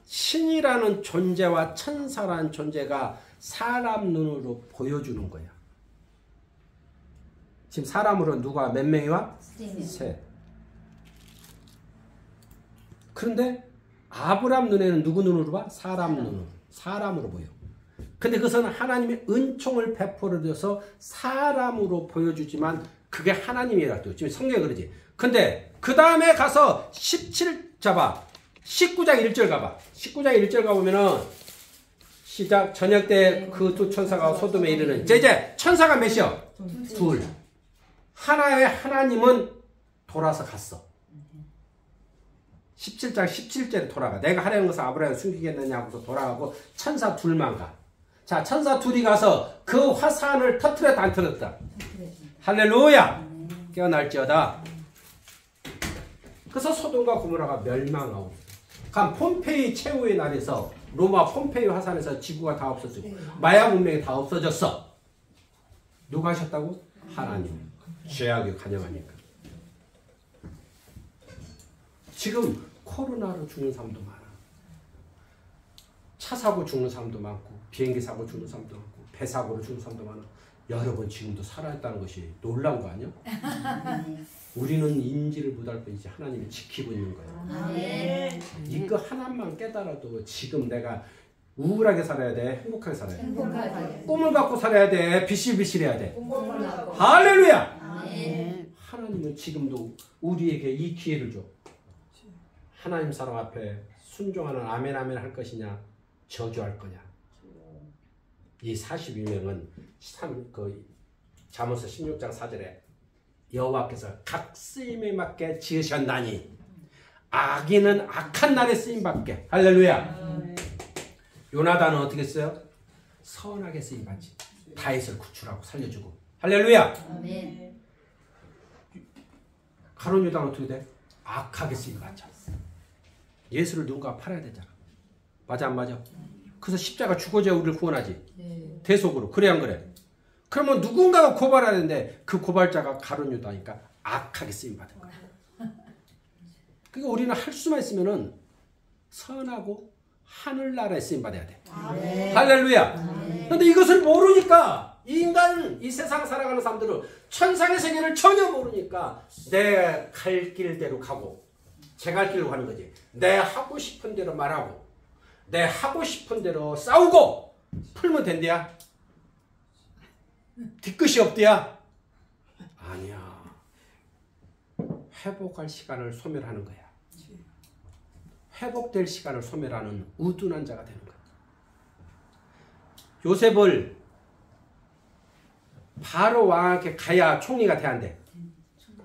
Speaker 1: 신이라는 존재와 천사라는 존재가 사람 눈으로 보여주는 거야. 지금 사람으로 누가 몇 명이 와? 셋. 그런데 아브라함 눈에는 누구 눈으로 봐? 사람 눈으로. 사람으로 보여. 근데 그것은 하나님의 은총을 베풀어 줘서 사람으로 보여주지만 그게 하나님이라고. 지금 성경에 그러지. 근데 그 다음에 가서 19장 1절 가봐. 19장 1절 가보면은 시작. 저녁 때 그 두 천사가 소돔에 이르는 이제 천사가 몇이요? 둘. 하나의 하나님은 돌아서 갔어. 17장 17절에 돌아가. 내가 하려는 것을 아브라함을 숨기겠느냐 하고서 돌아가고 천사 둘만 가. 자, 천사 둘이 가서 그 화산을 터뜨렸다 안 터뜨렸다? 할렐루야. 깨어날지어다. 그래서 소돔과 고모라가 멸망하고. 간 폼페이 최후의 날에서 로마 폼페이 화산에서 지구가 다 없어지고 마야 문명이 다 없어졌어. 누가 하셨다고? 하나님. 죄악이 간영하니까. 지금 코로나로 죽는 사람도 많아. 차 사고 죽는 사람도 많고 비행기 사고 죽는 사람도 많고 배 사고로 죽는 사람도 많아. 여러분 지금도 살아있다는 것이 놀라운 거 아니야? 우리는 인지를 못할 뿐이지 하나님이 지키고 있는 거야.
Speaker 2: 네.
Speaker 1: 이거 하나만 깨달아도 지금 내가 우울하게 살아야 돼? 행복하게 살아야 돼?
Speaker 2: 행복하게.
Speaker 1: 꿈을 갖고 살아야 돼? 비실비실해야 돼?
Speaker 2: 꿈을 갖고.
Speaker 1: 할렐루야!
Speaker 2: 네.
Speaker 1: 하나님은 지금도 우리에게 이 기회를 줘. 하나님 사랑 앞에 순종하는 아멘 아멘 할 것이냐 저주할 거냐. 이 42명은 잠언서 16장 4절에 여호와께서 각 쓰임에 맞게 지으셨나니 악인은 악한 날에 쓰임받게. 할렐루야. 요나단은 어떻게 써요? 선하게 쓰임받지. 다윗을 구출하고 살려주고. 할렐루야.
Speaker 2: 아멘.
Speaker 1: 가룟 유다는 어떻게 돼? 악하게 쓰임받죠. 예수를 누군가 팔아야 되잖아. 맞아 안 맞아? 그래서 십자가 죽어져야 우리를 구원하지.
Speaker 2: 네.
Speaker 1: 대속으로. 그래 안 그래? 그러면 누군가가 고발해야 되는데 그 고발자가 가룟 유다니까 악하게 쓰임받은 거야. 그러니까 우리는 할 수만 있으면은 선하고 하늘나라에 쓰임받아야 돼.
Speaker 2: 네.
Speaker 1: 할렐루야. 그런데 이것을 모르니까 이 세상 살아가는 사람들은 천상의 세계를 전혀 모르니까 내 갈 길대로 가고 제 갈 길로 가는 거지. 내 하고 싶은 대로 말하고 내 하고 싶은 대로 싸우고 풀면 된대야. 뒤끝이 없대야. 아니야. 회복할 시간을 소멸하는 거야. 회복될 시간을 소멸하는 우둔한 자가 되는 거야. 요셉을 바로 왕에게 가야 총리가 돼야 한대.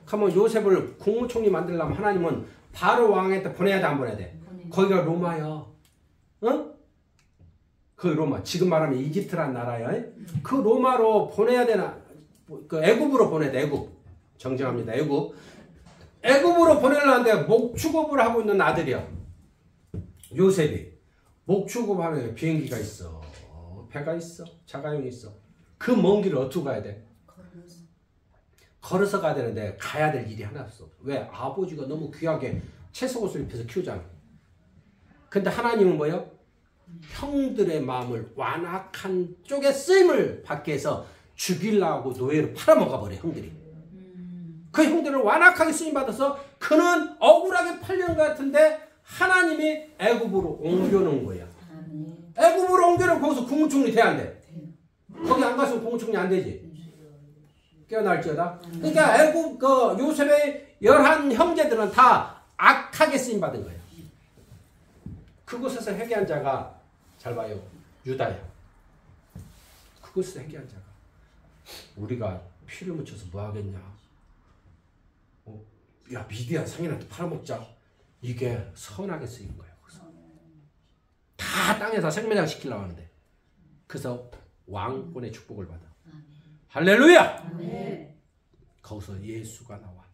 Speaker 1: 그러면 요셉을 국무총리 만들려면 하나님은 바로 왕한테 보내야 돼 안 보내야 돼? 거기가 로마야. 어? 그 로마. 지금 말하면 이집트란 나라야. 그 로마로 보내야 되나? 그 애굽으로 보내야 돼. 애굽. 정정합니다. 애굽. 애굽으로 보내려는데 목축업을 하고 있는 아들이야. 요셉이. 목축업하면 비행기가 있어. 배가 있어. 자가용이 있어. 그 먼 길을 어떻게 가야 돼? 걸어서 가야 되는데 가야 될 일이 하나 없어. 왜? 아버지가 너무 귀하게 채석옷을 입혀서 키우잖아. 근데 하나님은 뭐예요? 형들의 마음을 완악한 쪽에 쓰임을 받게 해서 죽이려고 노예로 팔아먹어버려 형들이. 그 형들을 완악하게 쓰임받아서 그는 억울하게 팔려는 것 같은데 하나님이 애굽으로 옮겨놓은 거야. 애굽으로 옮겨놓으면 거기서 국무총리 돼야 안 돼. 거기 안 갔으면 국무총리 안 되지. 깨어날지어다. 그러니까 애굽 그 요셉의 11 형제들은 다 악하게 쓰임받은 거예요. 그곳에서 회개한 자가 잘 봐요. 유다야. 그곳에서 회개한 자가 우리가 피를 묻혀서 뭐 하겠냐. 야 미디안 상인한테 팔아먹자. 이게 선하게 쓰인 거예요. 다 땅에서 생매장 시키려고 하는데 그래서 왕권의 축복을 받아. 할렐루야.
Speaker 2: 네.
Speaker 1: 거기서 예수가 나와.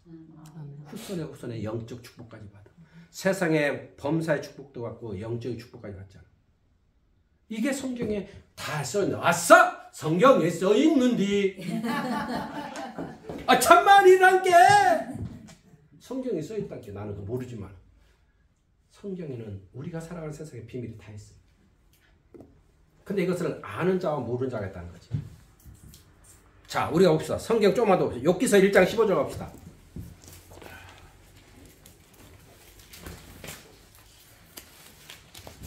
Speaker 1: 후손의 영적 축복까지 받아. 세상의 범사의 축복도 받고 영적인 축복까지 받잖아. 이게 성경에 다 써놨어. 성경에 써있는디. 아 참말이란 게 성경에 써있다는 게 나는 그거 모르지만 성경에는 우리가 살아가는 세상의 비밀이 다 있어. 근데 이것을 아는 자와 모르는 자가 있다는 거지. 자, 우리가 봅시다. 성경 조금만 더 봅시다. 욥기서 1장 15절 갑시다.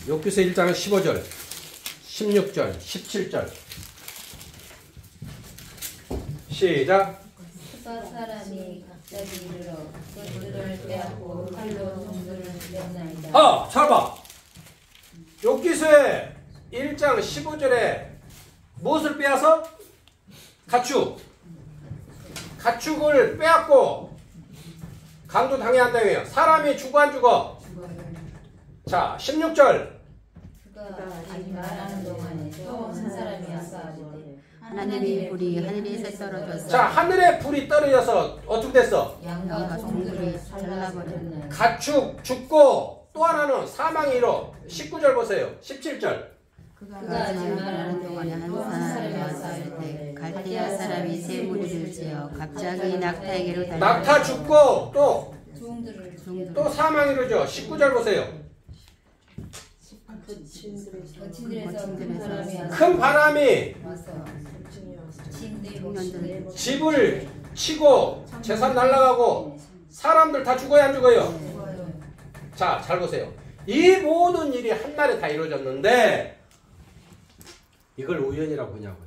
Speaker 1: 욥기서 1장 15절, 16절, 17절. 시작.
Speaker 2: 사람이 갑자기 이르러 그들을 빼앗고 칼로 종들을 죽였나이다.
Speaker 1: 잘 봐. 욥기서에 1장 15절에 무엇을 빼앗어? 가축을 빼앗고 강도 당해야 한다며요. 사람이 죽어 안 죽어? 자 16절
Speaker 2: 그가 아직 말하는 동안에 또 한 사람이 와서
Speaker 3: 하나님의 불이 하늘에서 떨어져서
Speaker 1: 자 하늘에 불이 떨어져서 어떻게 됐어?
Speaker 2: 양과 종들을 잘라버렸네.
Speaker 1: 가축 죽고 또 하나는 사망이 이뤄. 19절 보세요. 17절
Speaker 3: 그가 아직 말하는 동안에 한 사람이 와서 이르되 갈대아 사람이 새 무리를 지어 갑자기 낙타에게로 달려
Speaker 1: 낙타 죽고 또
Speaker 2: 종들을
Speaker 1: 사망이 이루죠. 19절 보세요.
Speaker 2: 거친들에서 큰 바람이 와서
Speaker 1: 큰 바람이 집을 치고 재산 날아가고 사람들 다 죽어야 안 죽어요? 자, 잘 보세요. 이 모든 일이 한날에 다 이루어졌는데 이걸 우연이라고 보냐고요.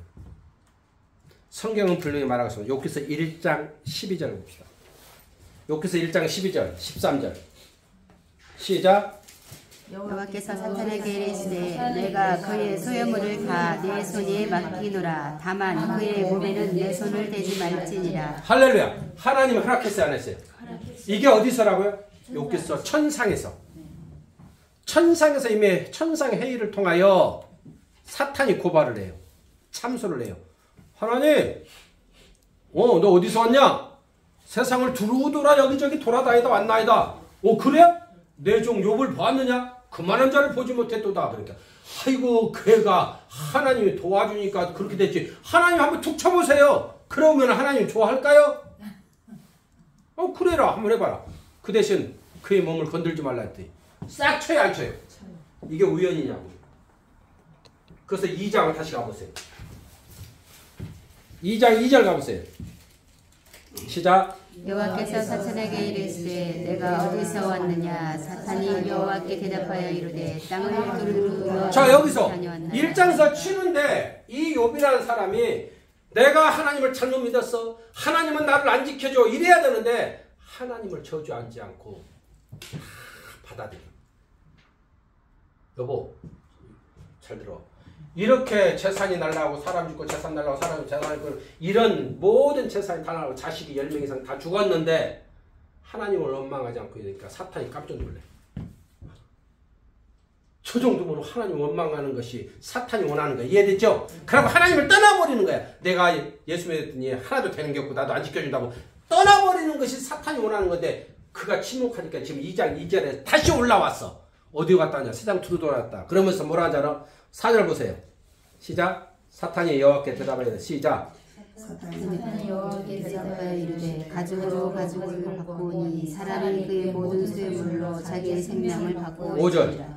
Speaker 1: 성경은 분명히 말하고 있습니다. 욥기서 1장 12절 봅시다. 욥기서 1장 12절 13절 시작.
Speaker 3: 여호와께서 사탄에게 이르시되 내가 그의 소유물을 다 내 손에 맡기노라. 다만 그의 몸에는 내 손을 대지 말지니라.
Speaker 1: 할렐루야. 하나님 허락했어요, 안 했어요? 이게 어디서라고요? 욥기서 천상에서. 천상에서 이미 천상의 회의를 통하여 사탄이 고발을 해요. 참소를 해요. 하나님, 너 어디서 왔냐? 세상을 두루두루 여기저기 돌아다니다 왔나이다. 그래? 내 종 욥을 보았느냐? 그만한 자를 보지 못했도다. 그러니까 아이고 걔가 하나님이 도와주니까 그렇게 됐지. 하나님 한번 툭 쳐보세요. 그러면 하나님 좋아할까요? 그래라. 한번 해봐라. 그 대신 그의 몸을 건들지 말라 했더니 싹 쳐요 안 쳐요? 이게 우연이냐고. 그래서 2장을 다시 가보세요. 2장 2절 가보세요. 시작.
Speaker 3: 여호와께서 사탄에게 이르시되 내가 어디서 왔느냐? 사탄이 여호와께 대답하여 이르되 땅을 두루두루
Speaker 1: 자 여기서
Speaker 3: 다녀왔나이다.
Speaker 1: 1장에서 치는데 이 욥이라는 사람이 내가 하나님을 잘못 믿었어. 하나님은 나를 안 지켜줘. 이래야 되는데 하나님을 저주하지 않고 받아들여. 여보 잘 들어. 이렇게 재산이 날라가고 사람 죽고 재산 날라가고 사람 재산 죽고 이런 모든 재산이 다 날라가고 자식이 10명 이상 다 죽었는데 하나님을 원망하지 않고 이러니까 사탄이 깜짝 놀래. 저 정도면 하나님 원망하는 것이 사탄이 원하는 거야. 이해됐죠? 그러고 하나님을 떠나버리는 거야. 내가 예수 믿었더니 하나도 되는 게 없고 나도 안 지켜준다고 떠나버리는 것이 사탄이 원하는 건데 그가 침묵하니까 지금 2장 2절에 다시 올라왔어. 어디 갔다 왔냐? 세상 두루 돌아왔다. 그러면서 뭐라 하잖아? 4절 보세요. 시작. 사탄이 여호와께 대답하여 시작.
Speaker 3: 사탄이 여호와께 대답하여 이르되 가죽으로 가죽을 바꾸니 사람이 그의 모든 소유물로 자기의 생명을 바꾸고
Speaker 1: 5절.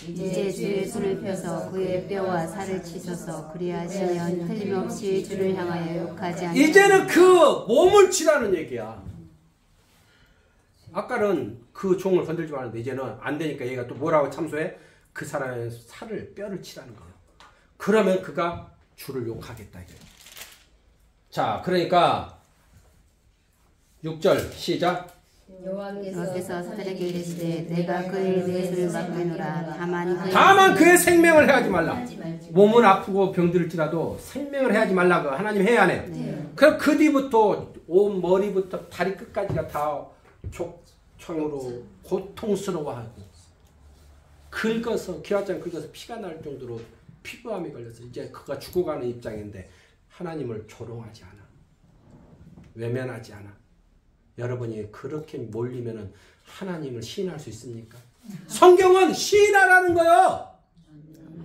Speaker 3: 이제 주의 손을 펴서 그의 뼈와 살을 치소서. 그리하시면 틀림없이 주를 향하여 욕하지 않으리라.
Speaker 1: 이제는 그 몸을 치라는 얘기야. 아까는 그 종을 건들지 말았는데 이제는 안 되니까 얘가 또 뭐라고 참소해? 그 사람의 살을 뼈를 치라는 거예요. 그러면 그가 주를 욕하겠다 이거예요. 자, 그러니까 6절 시작.
Speaker 3: 여호와께서 사탄에게 이르시되 내가 그의 내 손을 맡기노라.
Speaker 1: 다만 그의 생명을 해하지 말라. 몸은 아프고 병들지라도 생명을 해하지 말라고 하나님 해야 하네요.
Speaker 2: 네.
Speaker 1: 그럼 그 뒤부터 온 머리부터 다리 끝까지가 다 족창으로 고통스러워하고 긁어서 기와장 긁어서 피가 날 정도로 피부암이 걸려서 이제 그가 죽어가는 입장인데 하나님을 조롱하지 않아. 외면하지 않아. 여러분이 그렇게 몰리면은 하나님을 시인할 수 있습니까? 성경은 시인하라는 거예요.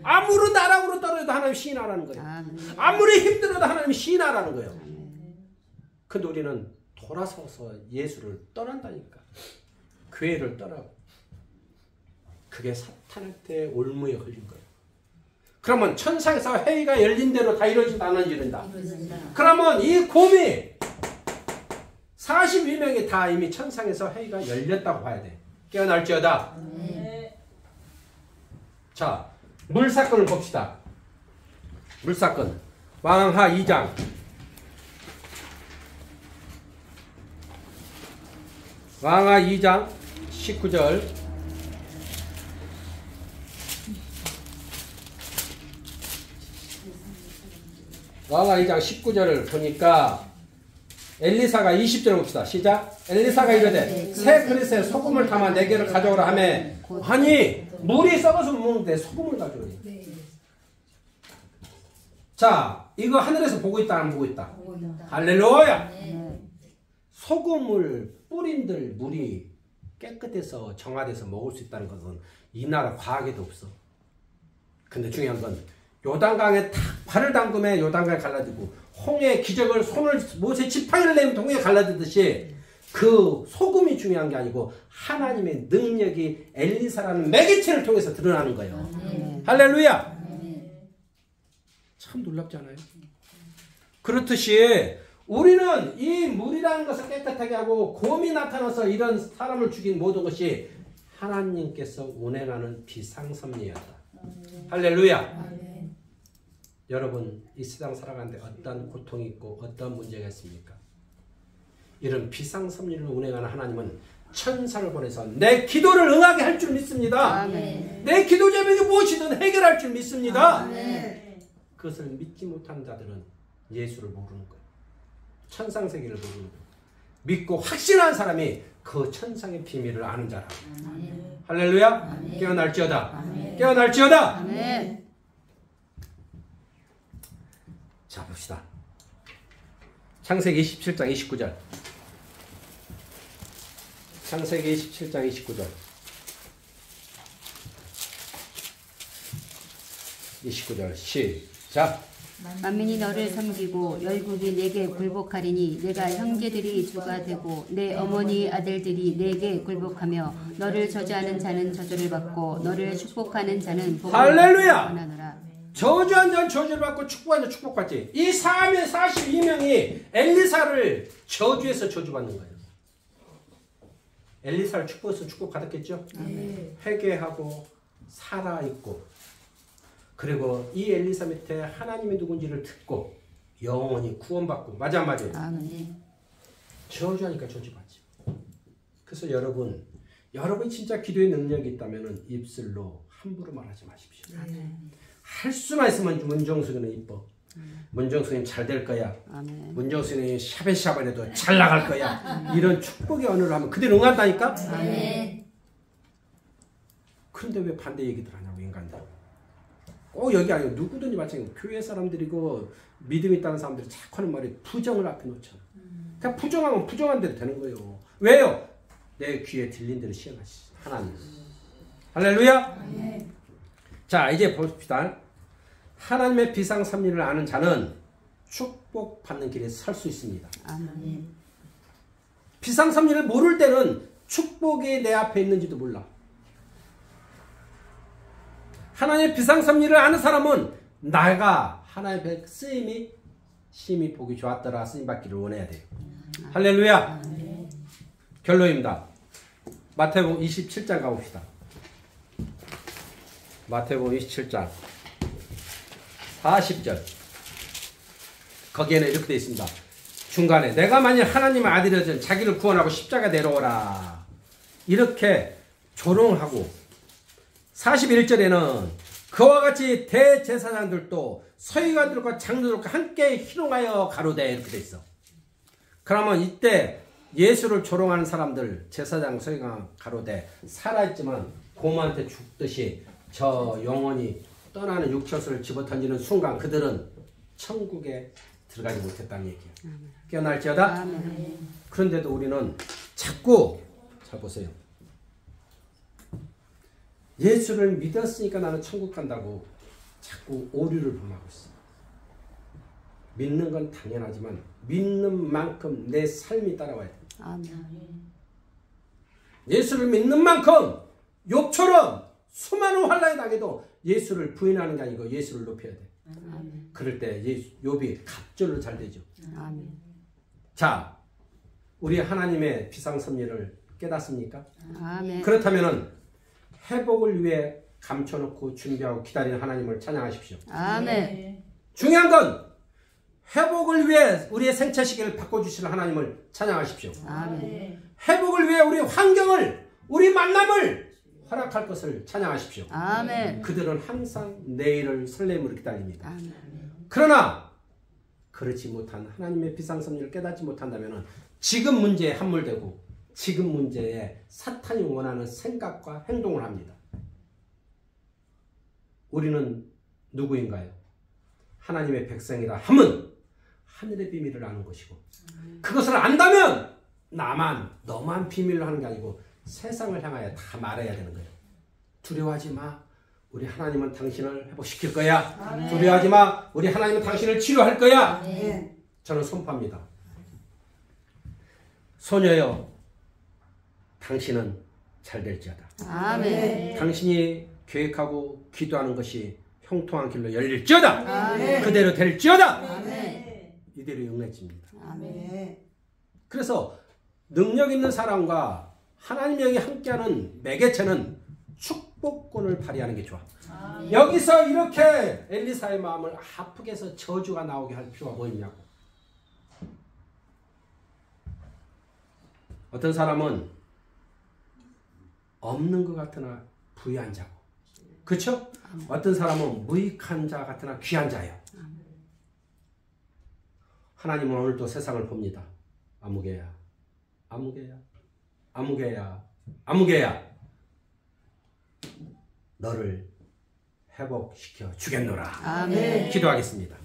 Speaker 1: 아무리 나락으로 떨어져도 하나님 시인하라는 거예요. 아무리 힘들어도 하나님 시인하라는 거예요. 근데 우리는 돌아서서 예수를 떠난다니까. 교회를 떠나고. 그게 사탄한테 올무에 걸린 거예요. 그러면 천상에서 회의가 열린 대로 다 이루어진다 안 이루어진다? 그러면 이 곰이 42명이 다 이미 천상에서 회의가 열렸다고 봐야 돼. 깨어날지어다.
Speaker 2: 네.
Speaker 1: 자, 물사건을 봅시다. 물사건. 왕하 2장. 왕하 2장 19절. 마가 2장 19절을 보니까 엘리사가 20절 봅시다. 시작. 엘리사가 이르되 새 그릇에 소금을 담아 4개를 가져오라 하매 아니 물이 썩어서 못 먹는데 소금을 가져오니. 자 이거 하늘에서 보고 있다 안 보고 있다? 할렐루야. 소금을 뿌린들 물이 깨끗해서 정화돼서 먹을 수 있다는 것은 이 나라 과학에도 없어. 근데 중요한 건 요단강에 탁 발을 담그면 요단강에 갈라지고 홍해의 기적을 손을 모세 지팡이를 내면 홍해에 갈라지듯이 그 소금이 중요한 게 아니고 하나님의 능력이 엘리사라는 매개체를 통해서 드러나는 거예요. 할렐루야. 참 놀랍지 않아요? 그렇듯이 우리는 이 물이라는 것을 깨끗하게 하고 곰이 나타나서 이런 사람을 죽인 모든 것이 하나님께서 운행하는 비상섭리였다. 할렐루야. 여러분 이 세상 살아가는데 어떤 고통이 있고 어떤 문제가 있습니까? 이런 비상섭리를 운행하는 하나님은 천사를 보내서 내 기도를 응하게 할 줄 믿습니다. 내 기도 제목이 무엇이든 해결할 줄 믿습니다. 그것을 믿지 못하는 자들은 예수를 모르는 거예요. 천상세계를 모르는 거예요. 믿고 확신한 사람이 그 천상의 비밀을 아는 자라. 할렐루야. 깨어날지어다. 깨어날지어다. 자 봅시다. 창세기 27장 29절. 창세기 27장 29절. 29절 시작.
Speaker 3: 만민이 너를 섬기고 열국이 내게 굴복하리니 내가 형제들이 주가 되고 내 어머니 아들들이 내게 굴복하며 너를 저주하는 자는 저주를 받고 너를 축복하는 자는 복을
Speaker 1: 할렐루야. 저주한 자는 저주를 받고 축복한 자는 축복받지. 이 42명이 엘리사를 저주해서 저주받는 거예요. 엘리사를 축복해서 축복받았겠죠? 회개하고 살아있고 그리고 이 엘리사 밑에 하나님이 누군지를 듣고 영원히 구원받고 맞아 안 맞아요? 저주하니까 저주받지. 그래서 여러분 진짜 기도의 능력이 있다면 입술로 함부로 말하지 마십시오. 할 수만 있으면 문정수는 이뻐. 문정수는 잘 될 거야. 문정수는 샤베샤베라도 잘 나갈 거야. 이런 축복의 언어를 하면 그대로 응한다니까? 그런데 왜 반대 얘기들 하냐고 인간들. 꼭 여기 아니고 누구든지 마찬가지고 교회 사람들이고 믿음 있다는 사람들이 자꾸 하는 말이 부정을 앞에 놓잖아. 그냥 부정하면 부정한 대로 되는 거예요. 왜요? 내 귀에 들린 대로 시행하시 하나님. 할렐루야. 자 이제 봅시다. 하나님의 비상섭리를 아는 자는 축복받는 길에 설 수 있습니다. 비상섭리를 모를 때는 축복이 내 앞에 있는지도 몰라. 하나님의 비상섭리를 아는 사람은 나가 하나님의 쓰임이 심히 보기 좋았더라 쓰임받기를 원해야 돼요. 할렐루야. 결론입니다. 마태복음 27장 가봅시다. 마태복음 27장 40절 거기에는 이렇게 되어 있습니다. 중간에 내가 만일 하나님의 아들이라면 자기를 구원하고 십자가 내려오라 이렇게 조롱하고 41절에는 그와 같이 대제사장들도 서기관들과 장로들과 함께 희롱하여 가로되 이렇게 되어 있어. 그러면 이때 예수를 조롱하는 사람들 제사장 서기관 가로되 살아있지만 곰한테 죽듯이 저 영원히 떠나는 육처수를 집어던지는 순간 그들은 천국에 들어가지 못했다는 얘기예요. 깨어날지어다. 그런데도 우리는 자꾸 잘 보세요. 예수를 믿었으니까 나는 천국 간다고 자꾸 오류를 범하고 있어. 믿는 건 당연하지만 믿는 만큼 내 삶이 따라와야 돼. 예수를 믿는 만큼 욥처럼 수많은 환난이 당해도 예수를 부인하는 게 아니고 예수를 높여야 돼. 그럴 때 욥이 갑절로 잘 되죠. 자, 우리 하나님의 비상섭리를 깨닫습니까? 그렇다면은 회복을 위해 감춰놓고 준비하고 기다리는 하나님을 찬양하십시오. 중요한 건 회복을 위해 우리의 생체 시계를 바꿔주시는 하나님을 찬양하십시오. 회복을 위해 우리 환경을 우리 만남을 허락할 것을 찬양하십시오. 그들은 항상 내일을 설렘으로 기다립니다. 그러나 그렇지 못한 하나님의 비상섭리를 깨닫지 못한다면 지금 문제에 함몰되고 지금 문제에 사탄이 원하는 생각과 행동을 합니다. 우리는 누구인가요? 하나님의 백성이라 함은 하늘의 비밀을 아는 것이고 그것을 안다면 너만 비밀로 하는 게 아니고 세상을 향하여 다 말해야 되는 거예요. 두려워하지 마. 우리 하나님은 당신을 회복시킬 거야.
Speaker 2: 아멘.
Speaker 1: 두려워하지 마. 우리 하나님은 당신을 치료할 거야.
Speaker 2: 아멘.
Speaker 1: 저는 선포합니다. 소녀여, 당신은 잘 될지어다.
Speaker 3: 아멘.
Speaker 1: 당신이 계획하고 기도하는 것이 형통한 길로 열릴지어다.
Speaker 2: 아멘.
Speaker 1: 그대로 될지어다.
Speaker 2: 아멘.
Speaker 1: 이대로 용례집니다.
Speaker 2: 아멘.
Speaker 1: 그래서 능력 있는 사람과 하나님의 영이 함께하는 매개체는 축복권을 발휘하는 게 좋아. 여기서 이렇게 엘리사의 마음을 아프게 해서 저주가 나오게 할 필요가 뭐 있냐고. 어떤 사람은 없는 것 같으나 부유한 자고, 그렇죠? 어떤 사람은 무익한 자 같으나 귀한 자예요. 하나님은 오늘도 세상을 봅니다. 아무개야, 아무개야, 아무개야, 아무개야, 너를 회복시켜 주겠노라.
Speaker 3: 아멘.
Speaker 1: 기도하겠습니다.